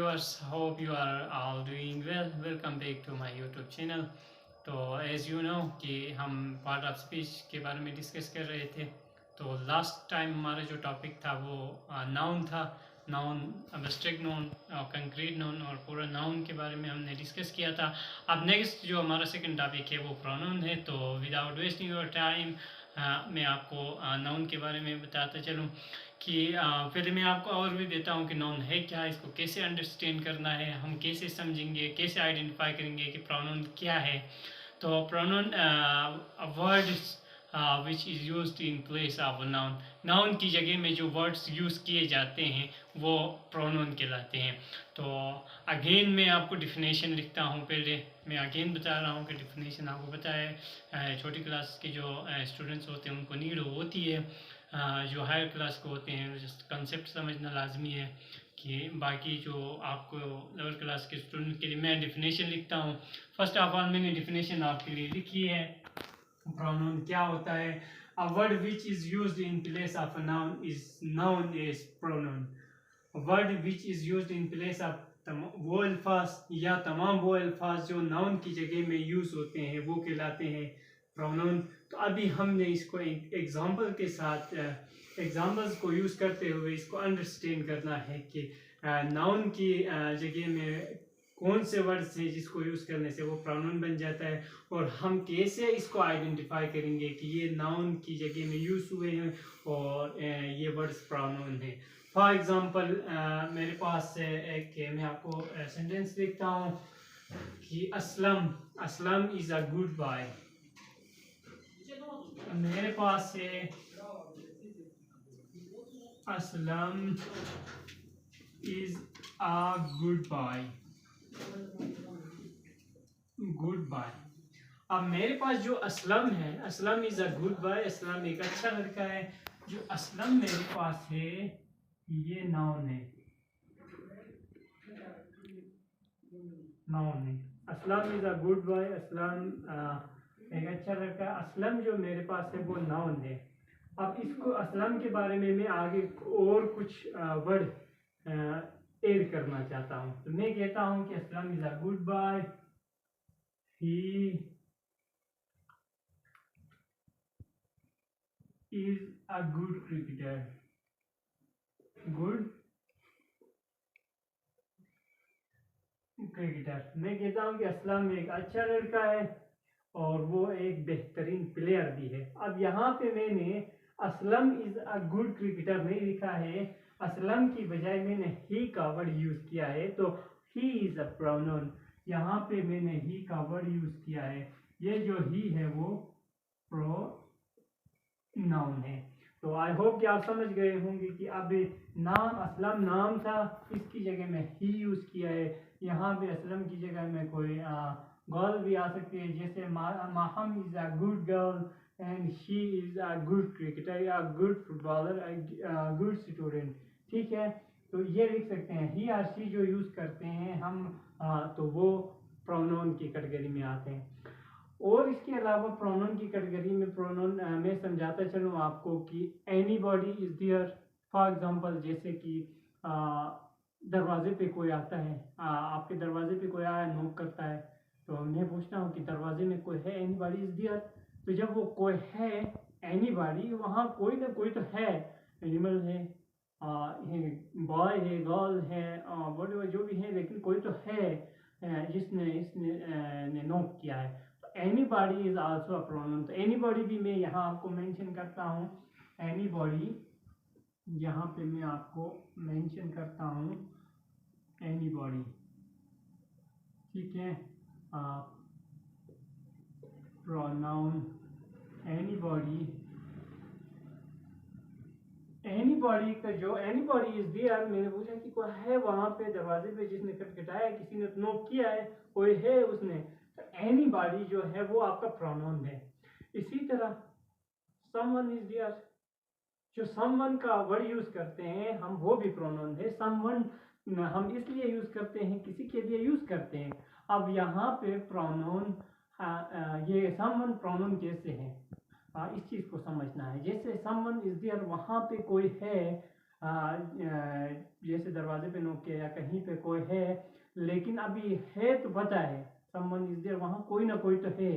viewers, hope you are all doing well. Welcome back to my YouTube channel. तो as you know कि हम part of speech के बारे में discuss कर रहे थे। तो लास्ट टाइम हमारा जो टॉपिक था वो नाउन था। Noun, abstract noun, concrete noun और पूरा नाउन के बारे में हमने डिस्कस किया था। अब नेक्स्ट जो हमारा सेकंड टॉपिक है वो प्रोनाउन है। तो विदाउट वेस्टिंग योर टाइम मैं आपको नाउन के बारे में बताता चलूँ कि पहले मैं आपको और भी देता हूँ कि नाउन है क्या, इसको कैसे अंडरस्टैंड करना है, हम कैसे समझेंगे, कैसे आइडेंटिफाई करेंगे कि प्रोनाउन क्या है। तो pronoun word which is used in place of noun, noun की जगह में जो वर्ड्स यूज़ किए जाते हैं वो प्रोनाउन कहलाते हैं। तो अगेन मैं आपको डिफिनेशन लिखता हूँ। पहले मैं अगेन बता रहा हूँ कि डिफिनेशन आपको पता है, छोटी क्लास के जो स्टूडेंट्स होते हैं उनको नीड होती है, जो हायर क्लास को होते हैं जस्ट कंसेप्ट समझना लाजमी है। कि बाकी जो आपको लोअर क्लास के स्टूडेंट के लिए मैं डिफिनेशन लिखता हूँ। फर्स्ट ऑफ ऑल मैंने डिफिनेशन आपके लिए लिखी है। प्रोनाउन क्या होता है? A word which is used in place of a noun is noun as pronoun. Word which is used in place of वो अल्फाज या तमाम वो अल्फाज जो नाउन की जगह में यूज़ होते हैं वो कहलाते हैं प्रोनाउन। तो अभी हमने इसको एक एग्जांपल के साथ एग्जांपल्स को यूज़ करते हुए इसको अंडरस्टैंड करना है कि नाउन की जगह में कौन से वर्ड्स हैं जिसको यूज़ करने से वो प्रोनाउन बन जाता है, और हम कैसे इसको आइडेंटिफाई करेंगे कि ये नाउन की जगह में यूज़ हुए हैं और ये वर्ड्स प्रोनाउन हैं। फॉर एग्जांपल मेरे पास एक मैं आपको सेंटेंस लिखता हूँ कि Aslam is a good boy. मेरे पास है Aslam is a good boy, good boy. अब मेरे पास जो असलम है, Aslam is a good boy, Aslam एक अच्छा लड़का है। जो असलम मेरे पास है ये नाउन है, नाउन है। Aslam is a good boy, Aslam एक अच्छा लड़का। असलम जो मेरे पास है वो नाउन है। अब इसको असलम के बारे में मैं आगे और कुछ वर्ड ऐड करना चाहता हूँ। तो मैं कहता हूँ कि Aslam is a good boy, he is a good cricketer, good cricketer. मैं कहता हूँ कि असलम एक अच्छा लड़का है और वो एक बेहतरीन प्लेयर भी है। अब यहाँ पे मैंने Aslam is a good cricketer नहीं लिखा है, असलम की बजाय मैंने ही का वर्ड यूज किया है। तो ही इज अ प्रोनाउन, यहाँ पे मैंने ही का वर्ड यूज किया है। ये जो ही है वो प्रोनाउन है। तो आई होप कि आप समझ गए होंगे कि अब नाम असलम नाम था, इसकी जगह में ही यूज किया है। यहाँ पे असलम की जगह में कोई गर्ल भी आ सकती है, जैसे Maham is a good girl and she is a good cricketer या गुड फुटबॉलर, गुड स्टूडेंट। ठीक है, तो ये लिख सकते हैं। ही और शी जो यूज करते हैं हम तो वो प्रोनाउन की कैटेगरी में आते हैं। और इसके अलावा प्रोनाउन की कैटेगरी में प्रोनाउन मैं समझाता चलूँ आपको कि anybody is there. For example जैसे कि दरवाजे पे कोई आता है, आपके दरवाजे पे कोई आया, नॉक करता है, तो मैं पूछता हूँ कि दरवाजे में कोई है, एनीबॉडी इज देयर। तो जब वो कोई है एनीबॉडी, वहाँ कोई ना कोई तो है, एनिमल है, बॉय है, गर्ल है, वॉट जो भी है, लेकिन कोई तो है जिसने इसने नॉक किया है। Anybody is also a pronoun. तो एनीबॉडी भी मैं यहाँ आपको मेंशन करता हूँ। एनीबॉडी यहाँ पे मैं आपको मेंशन करता हूँ, एनीबॉडी। ठीक है, प्रोनाउन एनीबॉडी। एनीबॉडी का जो एनीबॉडी इज देयर, मैंने पूछा कि कोई है वहाँ पे दरवाजे पे जिसने खटखटाया, किसी ने नॉक किया है, कोई है उसने, तो एनीबॉडी जो है वो आपका प्रोनाउन है। इसी तरह समवन इज देयर, जो समवन का वर्ड यूज करते हैं हम, वो भी प्रोनाउन है। समवन हम इसलिए यूज करते हैं, किसी के लिए यूज करते हैं। अब यहाँ पे प्रोनाउन, ये समवन प्रोनाउन कैसे है, इस चीज को समझना है। जैसे समवन इज देयर, वहां पे कोई है, जैसे दरवाजे पे नोक किया या कहीं पे कोई है, लेकिन अभी है तो पता है समवन इज देयर, वहाँ कोई ना कोई तो है,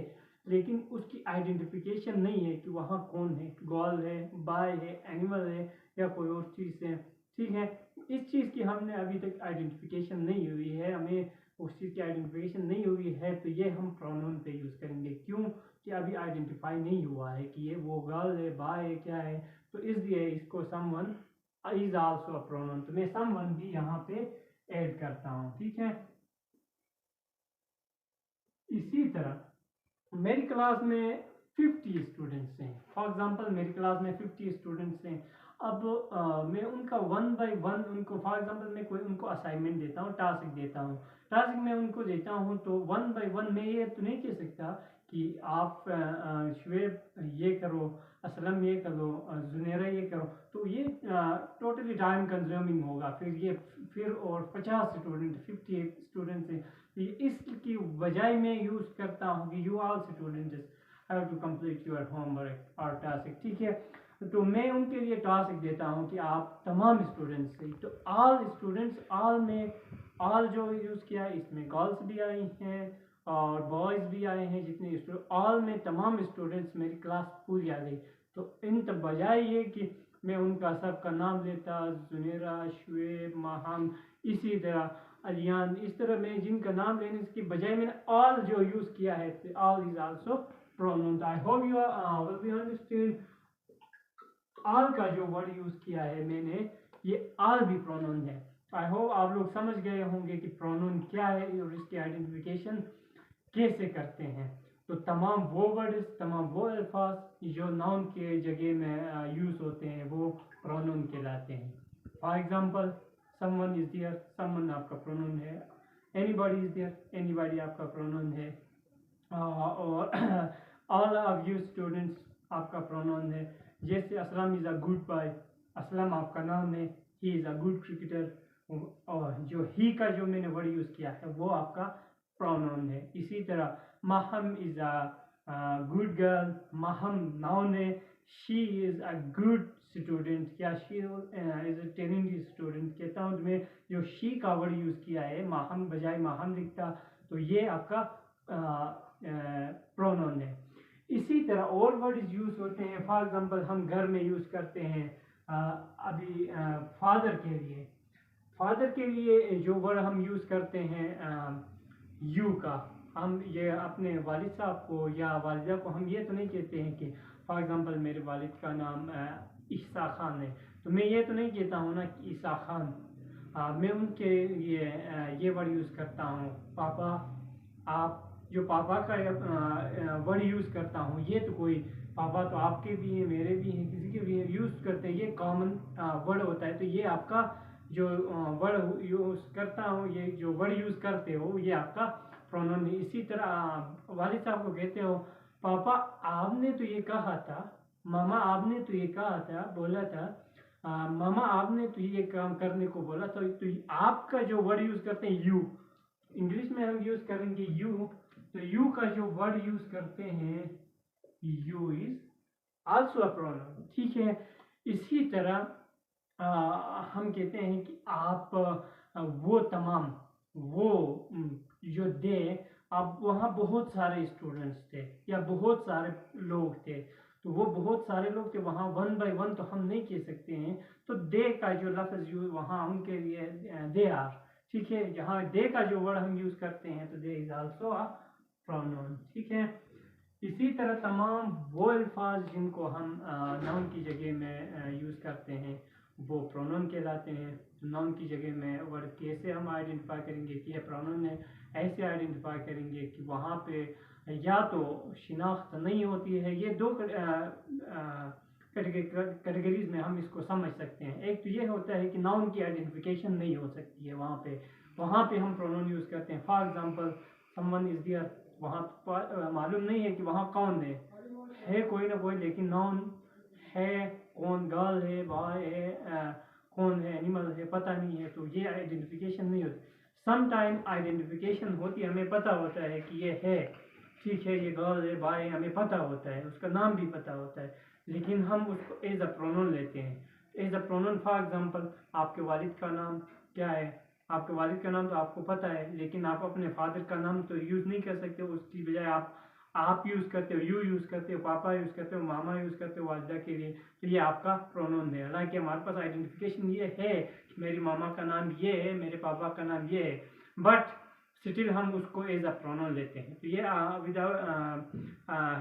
लेकिन उसकी आइडेंटिफिकेशन नहीं है कि वहाँ कौन है, गर्ल है, बॉय है, एनिमल है या कोई और चीज़ है। ठीक है, इस चीज़ की हमने अभी तक आइडेंटिफिकेशन नहीं हुई है, हमें उस चीज़ की आइडेंटिफिकेशन नहीं हुई है, तो ये हम प्रोनाउन पे यूज़ करेंगे। क्यों कि अभी आइडेंटिफाई नहीं हुआ है कि ये वो गर्ल है, बॉय है, क्या है, तो इसलिए इसको someone is also a pronoun, तो मैं समवन भी यहाँ पे ऐड करता हूँ। ठीक है, इसी तरह मेरी क्लास में 50 स्टूडेंट्स हैं, फॉर एग्जांपल मेरी क्लास में 50 स्टूडेंट्स हैं। अब मैं उनका वन बाय वन उनको, फॉर एग्जांपल मैं कोई उनको असाइनमेंट देता हूँ, टास्क देता हूँ, टास्क मैं उनको देता हूँ, तो वन बाय वन मैं ये तो नहीं कह सकता कि आप शुएब ये करो, असलम ये करो, जुनेरा ये करो, तो ये टोटली टाइम कंज्यूमिंग होगा। फिर और 50 स्टूडेंट, 50 स्टूडेंट्स हैं, इसकी बजाय मैं यूज़ करता हूँ कि you all students have to complete your homework और टास्क। ठीक है, तो मैं उनके लिए टास्क देता हूँ कि आप तमाम स्टूडेंट्स से, तो ऑल स्टूडेंट्स, ऑल में ऑल जो यूज़ किया इसमें गर्ल्स भी आई हैं और बॉयज़ भी आए हैं, जितने ऑल में तमाम स्टूडेंट्स, मेरी क्लास पूरी आ गई। तो इन तब बजाय ये कि मैं उनका सबका नाम लेता, जुनेरा, शुएब, माहम, इसी तरह अलियान, इस तरह मैं जिनका नाम लेने की बजाय मैंने ऑल जो यूज़ किया है, all is also pronoun. I hope you will be understand, all का जो वर्ड यूज़ किया है मैंने, ये ऑल भी प्रोनाउन है। आई होप आप लोग समझ गए होंगे कि प्रोनाउन क्या है और इसकी आइडेंटिफिकेशन कैसे करते हैं। तो तमाम वो वर्ड्स, तमाम वो अल्फाज जो नाउन के जगह में यूज़ होते हैं वो प्रोनाउन कहलाते हैं। For example someone is there, someone आपका प्रोनाउन है, एनीबॉडी इज देयर, एनीबॉडी आपका प्रोनाउन है, और ऑल ऑफ यू स्टूडेंट्स आपका प्रोनाउन है। जैसे Aslam is a good boy, Aslam आपका नाम है, he is a good cricketer, और जो ही का जो मैंने वर्ड यूज़ किया है वो आपका प्रोनाउन है। इसी तरह Maham is a good girl, Maham noun है, she is a good student या she is a talented student. कहता हूँ मैं जो शी का वर्ड यूज़ किया है, माहम बजाय माहम लिखता, तो ये आपका प्रोनाउन है। इसी तरह और वर्ड यूज़ होते हैं, फॉर एग्जांपल हम घर में यूज़ करते हैं अभी फादर के लिए, फादर के लिए जो वर्ड हम यूज़ करते हैं यू का, हम ये अपने वालिद साहब को या वालिदा को हम ये तो नहीं कहते हैं कि फॉर एग्जांपल मेरे वालिद का नाम ईसा खान है, तो मैं ये तो नहीं कहता हूँ ना कि ईसा खान, मैं उनके ये वर्ड यूज़ करता हूँ पापा, आप। जो पापा का वर्ड यूज़ करता हूँ, ये तो कोई पापा तो आपके भी हैं, मेरे भी हैं, किसी के भी हैं, यूज़ करते हैं, ये कॉमन वर्ड होता है। तो ये आपका जो वर्ड यूज़ करता हूँ, ये जो वर्ड यूज़ करते हो ये आपका प्रोनाउन है। इसी तरह वालिद साहब को कहते हो पापा आपने तो ये कहा था, मामा आपने तो ये कहा था, बोला था, मामा आपने तो ये काम करने को बोला था। तो आपका जो वर्ड यूज़ करते हैं यू, इंग्लिश में हम यूज़ करेंगे यू, तो यू का जो वर्ड यूज़ करते हैं you is also a pronoun. ठीक है, इसी तरह हम कहते हैं कि आप वो तमाम, वो जो दे, अब वहाँ बहुत सारे स्टूडेंट्स थे या बहुत सारे लोग थे, तो वो बहुत सारे लोग थे, वहाँ वन बाय वन तो हम नहीं कह सकते हैं, तो दे का जो लफ्ज़ यूज वहाँ उनके लिए दे आर। ठीक है, जहाँ दे का जो वर्ड हम यूज़ करते हैं तो दे इज आल्सो अ प्रोनाउन। ठीक है, इसी तरह तमाम वो अल्फाज जिनको हम नाउन की जगह में यूज़ करते हैं वो प्रोनाउन कहलाते हैं। नाउन की जगह में वर्ड कैसे हम आइडेंटिफाई करेंगे कि ये प्रोनाउन है, ऐसे आइडेंटिफाई करेंगे कि वहाँ पे या तो शिनाख्त नहीं होती है। ये दो कैटेगरीज में हम इसको समझ सकते हैं। एक तो ये होता है कि नाउन की आइडेंटिफिकेशन नहीं हो सकती है, वहाँ पे हम प्रोनाउन यूज़ करते हैं। For example someone is there, वहाँ मालूम नहीं है कि वहाँ कौन है कोई ना कोई, लेकिन नाउन है, कौन गर्ल है, बॉय है, कौन है, एनिमल है, पता नहीं है, तो ये आइडेंटिफिकेशन नहीं होती। सम टाइम आइडेंटिफिकेशन होती है, हमें पता होता है कि ये है, ठीक है, ये गर्ल है, बॉय है, हमें पता होता है, उसका नाम भी पता होता है, लेकिन हम उसको एज अ प्रोनाउन लेते हैं। As a pronoun for example आपके वालिद का नाम क्या है, आपके वालिद का नाम तो आपको पता है, लेकिन आप अपने फादर का नाम तो यूज़ नहीं कर सकते, उसकी बजाय आप यूज़ करते हो, यू यूज़ करते हो, पापा यूज़ करते हो, मामा यूज़ करते हो वालिदा के लिए, तो ये आपका प्रोनाउन है। हालांकि हमारे पास आइडेंटिफिकेशन ये है, मेरी मामा का नाम ये है, मेरे पापा का नाम ये है, बट स्टिल हम उसको एज अ प्रोनाउन लेते हैं। तो ये विदाउट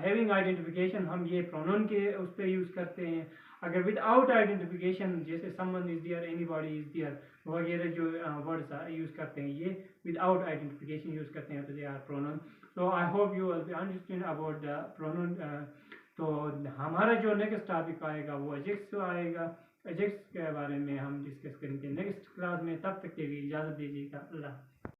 हैविंग आइडेंटिफिकेशन हम ये प्रोनाउन के उस पर यूज़ करते हैं। अगर विदाउट आइडेंटिफिकेशन जैसे someone is there, anybody is there वगैरह जो वर्ड्स यूज़ करते हैं, ये विदाउट आइडेंटिफिकेशन यूज़ करते हैं, तो they are pronoun. So I hope you will understand about the pronoun. तो हमारा जो नेक्स्ट टॉपिक आएगा वो एजेक्स आएगा, एजेक्स के बारे में हम डिस्कस करेंगे नेक्स्ट क्लास में। तब तक के लिए इजाज़त दीजिएगा। अल्लाह।